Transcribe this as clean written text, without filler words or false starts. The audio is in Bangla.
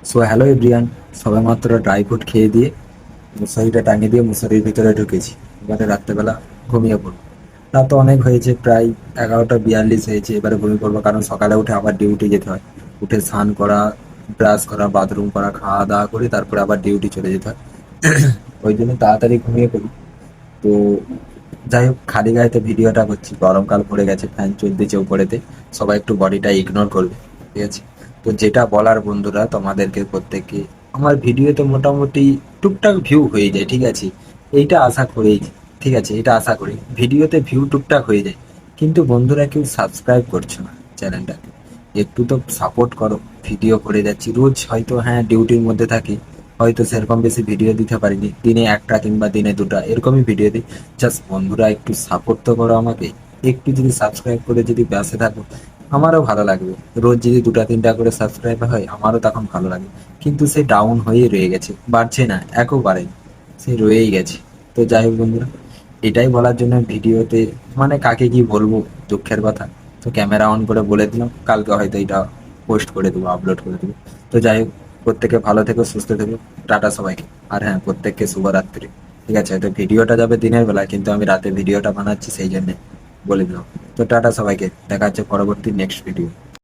সো হ্যালো এভরিয়ান, সবে মাত্র ড্রাই ফ্রুট খেয়ে দিয়ে মশারিটা টাঙিয়ে দিয়ে মশারির ভিতরে ঢুকেছি। এবারে রাত্রেবেলা ঘুমিয়ে পড়বো। রাত তো অনেক হয়েছে, প্রায় 11টা 42 হয়েছে। এবারে ঘুমিয়ে পড়বো, কারণ সকালে উঠে আবার ডিউটি যেতে হয়। উঠে স্নান করা, ব্রাশ করা, বাথরুম করা, খাওয়া দাওয়া করে তারপরে আবার ডিউটি চলে যেতে হয়। ওই জন্য তাড়াতাড়ি ঘুমিয়ে পড়ি। তো যাই হোক, খালি গায়েতে ভিডিওটা করছি, গরমকাল পড়ে গেছে, ফ্যান চলতেছে উপরেতে। সবাই একটু বডিটা ইগনোর করবে, ঠিক আছে? তো যেটা বলার বন্ধুরা তোমাদেরকে, প্রত্যেককে আমার ভিডিওতে মোটামুটি টুকটাক ভিউ হয়ে যায়, ঠিক আছে? এইটা আশা করেই, ঠিক আছে, এটা আশা করি ভিডিওতে ভিউ টুকটাক হয়ে যায়। কিন্তু বন্ধুরা কেউ সাবস্ক্রাইব করছো না চ্যানেলটাকে। একটু তো সাপোর্ট করো। ভিডিও করে যাচ্ছি রোজ, হয়তো হ্যাঁ ডিউটির মধ্যে থাকি, হয়তো সেরকম বেশি ভিডিও দিতে পারিনি, দিনে একটা কিংবা দিনে দুটা এরকমই ভিডিও দিই। জাস্ট বন্ধুরা একটু সাপোর্ট তো করো আমাকে। একটু যদি সাবস্ক্রাইব করে যদি পাশে থাকো, আমারও ভালো লাগবে। রোজ যদি দুটা তিনটা করে সাবস্ক্রাইব হয়, আমারও তখন ভালো লাগে। কিন্তু সে ডাউন হয়েই রয়ে গেছে, বাড়ছে না, একেবারে সে রয়েই গেছে। তো যাই হোক বন্ধুরা, এটাই বলার জন্য ভিডিওতে, মানে কাকে কি বলবো, দুঃখের কথা। তো ক্যামেরা অন করে বলে দিলাম, কালকে হয়তো এটা পোস্ট করে দেবো, আপলোড করে দেবো। তো যাই হোক, প্রত্যেকে ভালো থেকো, সুস্থ থেকো। টাটা সবাইকে। আর হ্যাঁ, প্রত্যেককে শুভরাত্রি। ঠিক আছে, হয়তো ভিডিওটা যাবে দিনের বেলা, কিন্তু আমি রাতে ভিডিওটা বানাচ্ছি, সেই জন্য বলে দিলাম। তো টাটা সবাইকে, দেখা হচ্ছে পরবর্তী নেক্সট ভিডিও।